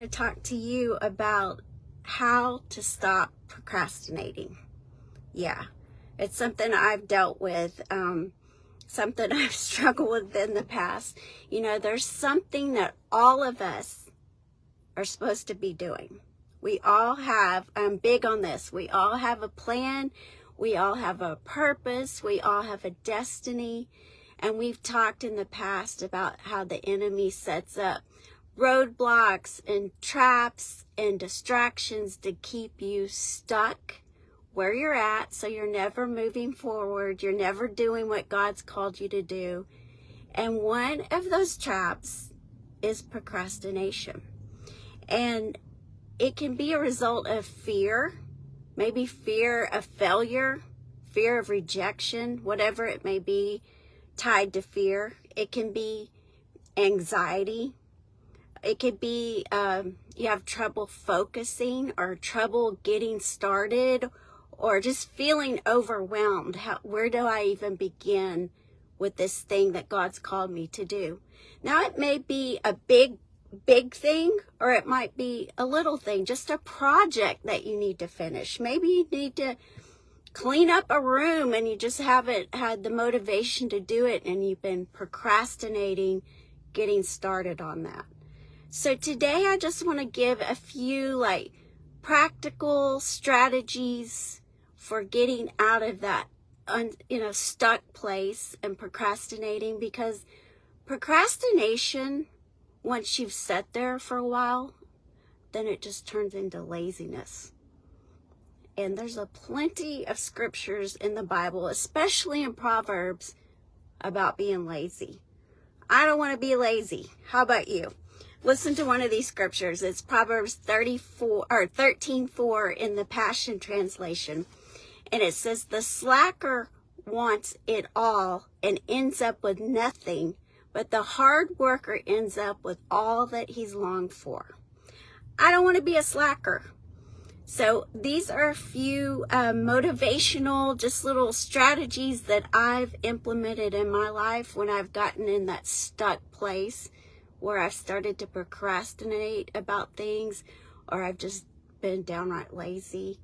To talk to you about how to stop procrastinating. Yeah, it's something I've dealt with, something I've struggled with in the past. You know, there's something that all of us are supposed to be doing. We all have, I'm big on this, we all have a plan, we all have a purpose, we all have a destiny, and we've talked in the past about how the enemy sets up roadblocks and traps and distractions to keep you stuck where you're at, so you're never moving forward, you're never doing what God's called you to do. And one of those traps is procrastination. And it can be a result of fear, maybe fear of failure, fear of rejection, whatever it may be tied to fear. It can be anxiety. It could be you have trouble focusing or trouble getting started or just feeling overwhelmed. Where do I even begin with this thing that God's called me to do? Now, it may be a big thing, or it might be a little thing, just a project that you need to finish. Maybe you need to clean up a room and you just haven't had the motivation to do it and you've been procrastinating getting started on that. So today I just want to give a few practical strategies for getting out of that stuck place and procrastinating, because procrastination, once you've sat there for a while, then it just turns into laziness. And there's plenty of scriptures in the Bible, especially in Proverbs, about being lazy. I don't want to be lazy. How about you? Listen to one of these scriptures. It's Proverbs 13:4 in the Passion Translation. And it says, "The slacker wants it all and ends up with nothing, but the hard worker ends up with all that he's longed for." I don't want to be a slacker. So these are a few motivational, just little strategies that I've implemented in my life when I've gotten in that stuck place where I've started to procrastinate about things, or I've just been downright lazy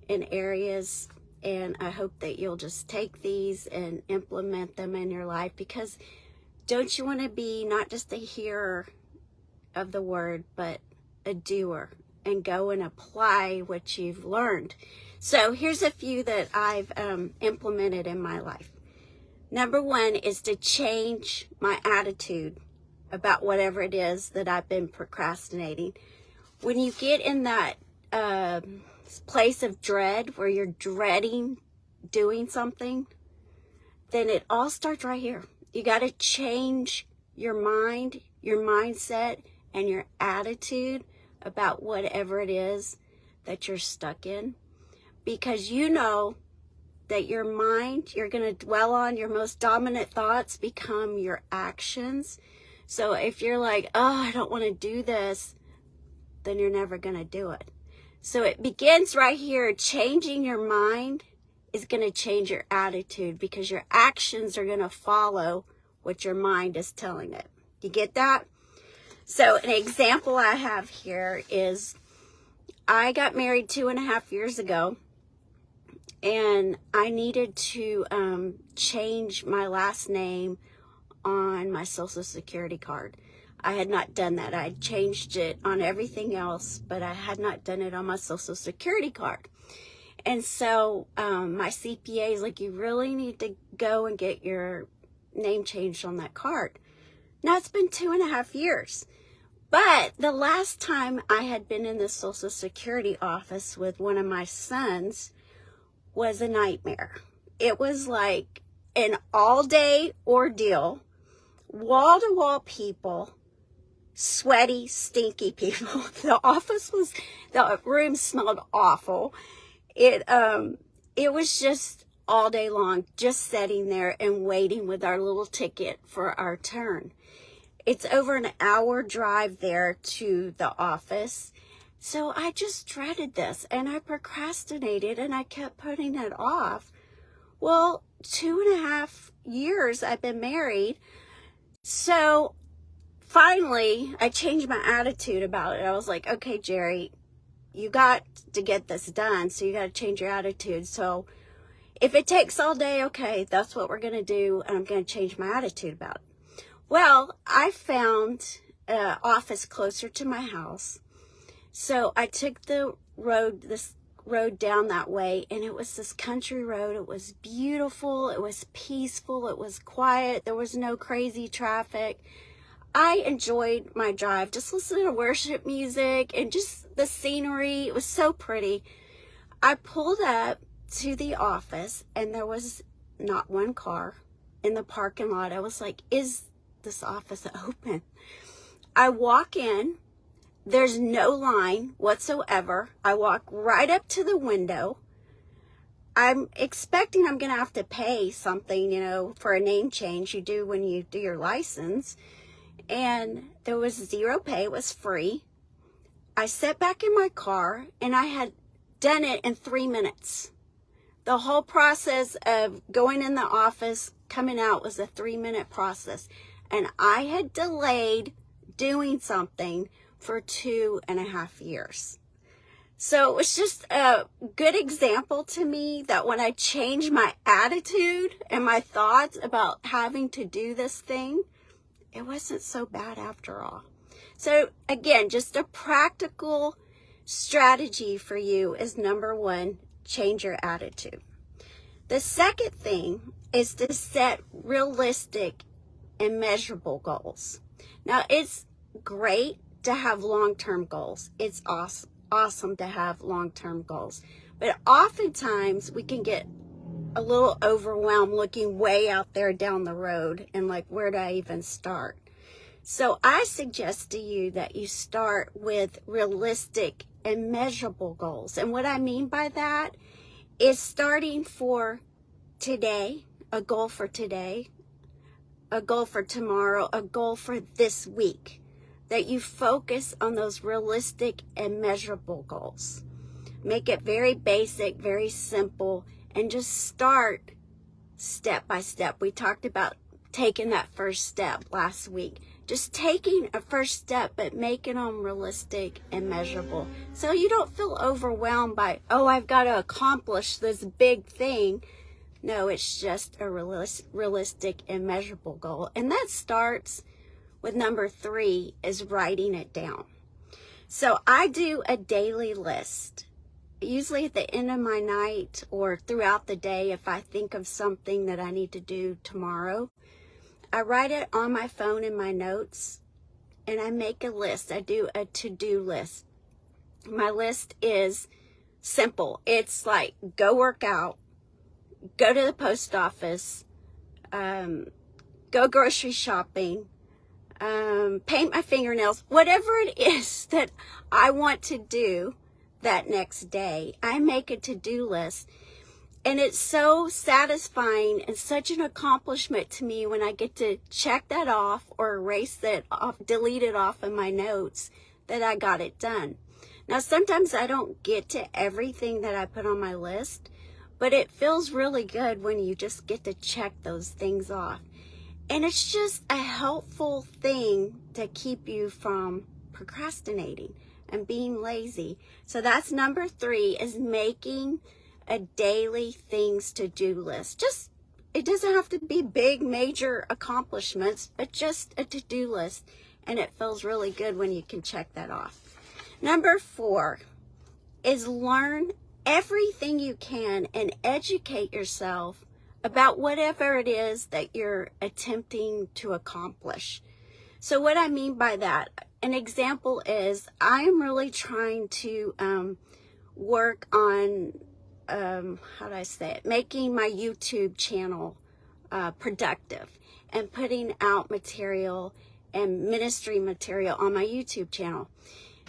in areas. And I hope that you'll just take these and implement them in your life, because don't you want to be not just a hearer of the word, but a doer, and go and apply what you've learned. So here's a few that I've implemented in my life. Number one is to change my attitude about whatever it is that I've been procrastinating. When you get in that place of dread where you're dreading doing something, then it all starts right here. You got to change your mind, your mindset, and your attitude about whatever it is that you're stuck in, because you know that your mind, you're going to dwell on your most dominant thoughts become your actions. So if you're like, oh, I don't want to do this, then you're never going to do it. So it begins right here. Changing your mind is going to change your attitude, because your actions are going to follow what your mind is telling it. You get that? So an example I have here is I got married 2.5 years ago, and I needed to change my last name on my Social Security card. I had not done that. I had changed it on everything else, but I had not done it on my Social Security card. And so my CPA is like, you really need to go and get your name changed on that card. Now, it's been 2.5 years. But the last time I had been in the Social Security office with one of my sons was a nightmare. It was like an all-day ordeal, wall-to-wall people, sweaty, stinky people. The room smelled awful. It was just all day long, just sitting there and waiting with our little ticket for our turn. It's over an hour drive there to the office. So I just dreaded this, and I procrastinated, and I kept putting it off. Well, 2.5 years I've been married. So finally, I changed my attitude about it. I was like, okay, Jerry, you got to get this done, so you got to change your attitude. So if it takes all day, okay, that's what we're going to do, and I'm going to change my attitude about it. Well, I found an office closer to my house, so I took this road down that way, and it was this country road. It was beautiful, it was peaceful, it was quiet, there was no crazy traffic. I enjoyed my drive, just listening to worship music and just the scenery. It was so pretty. I pulled up to the office, and there was not one car in the parking lot. I was like, is this office open? I walk in, there's no line whatsoever. I walk right up to the window. I'm expecting I'm gonna have to pay something, for a name change you do when you do your license. And there was zero pay, it was free. I sat back in my car, and I had done it in 3 minutes. The whole process of going in the office, coming out, was a 3-minute process. And I had delayed doing something for 2.5 years. So it was just a good example to me that when I changed my attitude and my thoughts about having to do this thing, it wasn't so bad after all. So again, just a practical strategy for you is, number one, change your attitude. The second thing is to set realistic and measurable goals. Now, it's great to have long-term goals. It's awesome to have long-term goals. But oftentimes we can get a little overwhelmed looking way out there down the road and like, where do I even start? So I suggest to you that you start with realistic and measurable goals. And what I mean by that is starting for today, a goal for today, a goal for tomorrow, a goal for this week, that you focus on those realistic and measurable goals. Make it very basic, very simple, and just start step by step. We talked about taking that first step last week. Just taking a first step, but making them realistic and measurable. So you don't feel overwhelmed by, oh, I've got to accomplish this big thing. No, it's just a realistic and measurable goal. And that starts with number 3, is writing it down. So I do a daily list. Usually at the end of my night or throughout the day, if I think of something that I need to do tomorrow, I write it on my phone in my notes, and I make a list. I do a to-do list. My list is simple. It's like, go work out, go to the post office, go grocery shopping, paint my fingernails, whatever it is that I want to do that next day. I make a to-do list, and it's so satisfying and such an accomplishment to me when I get to check that off or erase it off, delete it off of my notes that I got it done. Now, sometimes I don't get to everything that I put on my list, but it feels really good when you just get to check those things off. And it's just a helpful thing to keep you from procrastinating and being lazy. So that's number 3, is making a daily things to do list. Just, it doesn't have to be big, major accomplishments, but just a to-do list. And it feels really good when you can check that off. Number 4 is learn everything you can and educate yourself about whatever it is that you're attempting to accomplish. So what I mean by that, an example is, I am really trying to work on, making my YouTube channel productive and putting out material and ministry material on my YouTube channel.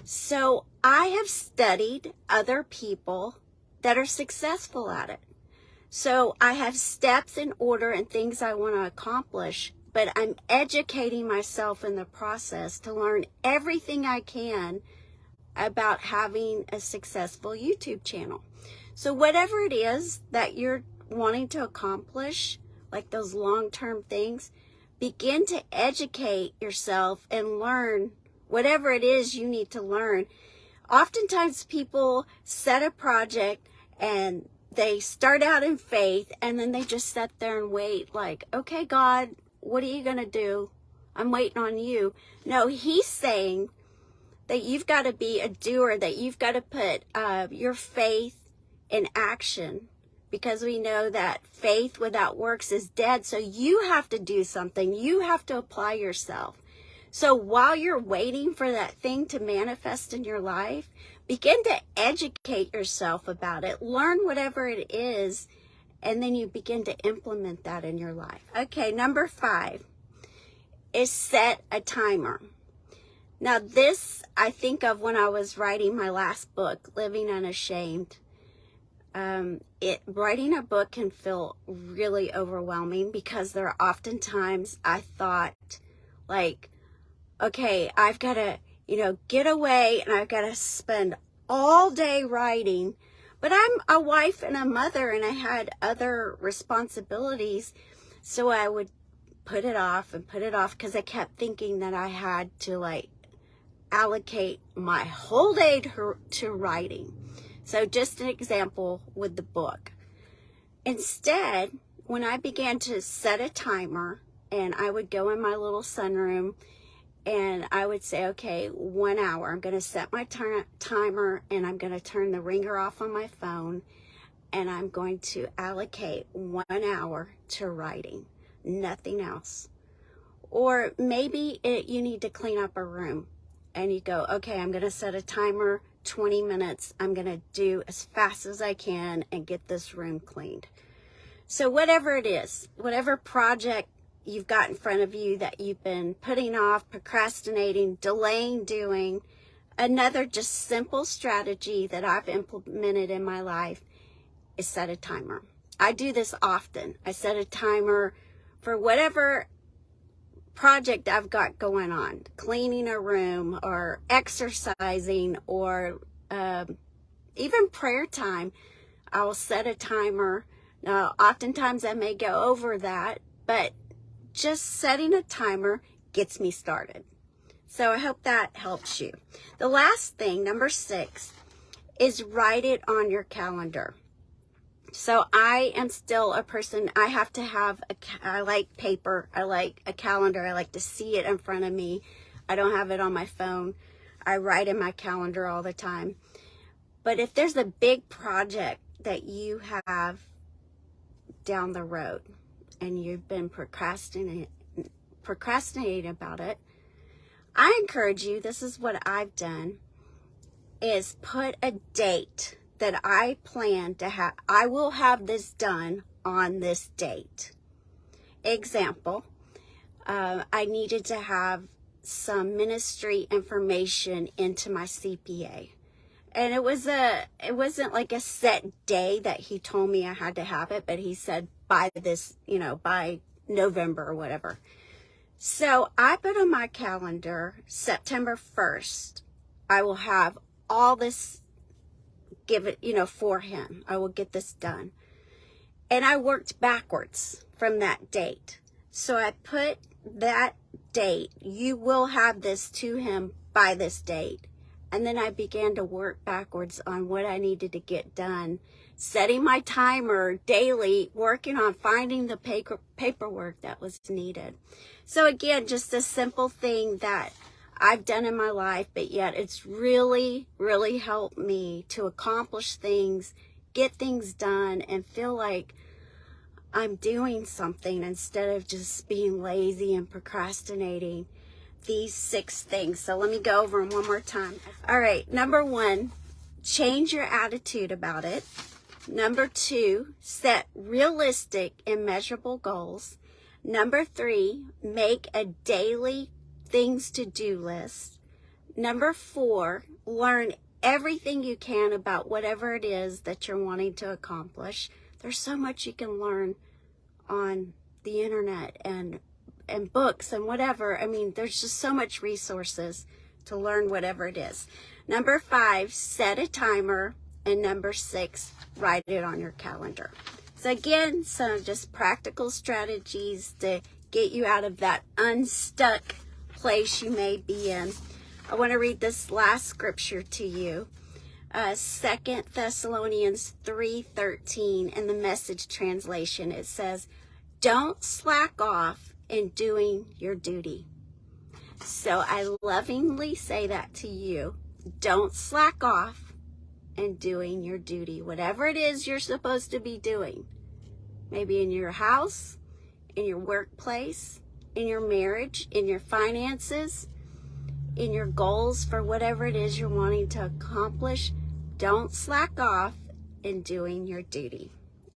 So I have studied other people that are successful at it. So I have steps in order and things I want to accomplish, but I'm educating myself in the process to learn everything I can about having a successful YouTube channel. So whatever it is that you're wanting to accomplish, like those long-term things, begin to educate yourself and learn whatever it is you need to learn. Oftentimes people set a project and they start out in faith, and then they just sit there and wait like, okay, God, what are you going to do? I'm waiting on you. No, he's saying that you've got to be a doer, that you've got to put your faith in action, because we know that faith without works is dead. So you have to do something. You have to apply yourself. So while you're waiting for that thing to manifest in your life, begin to educate yourself about it. Learn whatever it is, and then you begin to implement that in your life. Okay, number 5 is set a timer. Now this I think of when I was writing my last book, Living Unashamed. Writing a book can feel really overwhelming, because there are often times I thought like, okay, I've got to, get away and I've got to spend all day writing. But I'm a wife and a mother, and I had other responsibilities. So I would put it off because I kept thinking that I had to allocate my whole day to writing. So just an example with the book. Instead, when I began to set a timer, and I would go in my little sunroom and I would say, okay, 1 hour, I'm going to set my timer, and I'm going to turn the ringer off on my phone, and I'm going to allocate 1 hour to writing, nothing else. Or maybe you need to clean up a room, and you go, okay, I'm going to set a timer, 20 minutes. I'm going to do as fast as I can and get this room cleaned. So whatever it is, whatever project you've got in front of you that you've been putting off, procrastinating, delaying doing, another just simple strategy that I've implemented in my life is set a timer. I do this often. I set a timer for whatever project I've got going on, cleaning a room or exercising, or even prayer time. I will set a timer. Now, oftentimes I may go over that, but just setting a timer gets me started. So I hope that helps you. The last thing, number 6, is write it on your calendar. So I am still a person, I have to have, I like paper, I like a calendar, I like to see it in front of me. I don't have it on my phone. I write in my calendar all the time. But if there's a big project that you have down the road and you've been procrastinating about it, I encourage you, this is what I've done, is put a date that I plan to have. I will have this done on this date. Example, I needed to have some ministry information into my CPA. And it wasn't like a set day that he told me I had to have it, but he said by this, by November or whatever. So I put on my calendar September 1st, I will have all this, give it, for him. I will get this done. And I worked backwards from that date. So I put that date, you will have this to him by this date. And then I began to work backwards on what I needed to get done, setting my timer daily, working on finding the paperwork that was needed. So again, just a simple thing that I've done in my life, but yet it's really, really helped me to accomplish things, get things done, and feel like I'm doing something instead of just being lazy and procrastinating. These 6 things. So let me go over them one more time. All right. Number 1, change your attitude about it. Number 2, set realistic and measurable goals. Number 3, make a daily things to do list. Number 4, learn everything you can about whatever it is that you're wanting to accomplish. There's so much you can learn on the internet and books and whatever. I mean, there's just so much resources to learn whatever it is. Number 5, set a timer. And number 6, write it on your calendar. So again, some just practical strategies to get you out of that unstuck place you may be in. I want to read this last scripture to you. 2 Thessalonians 3:13 in the Message translation. It says, don't slack off in doing your duty. So I lovingly say that to you. Don't slack off in doing your duty. Whatever it is you're supposed to be doing. Maybe in your house, in your workplace, in your marriage, in your finances, in your goals for whatever it is you're wanting to accomplish. Don't slack off in doing your duty.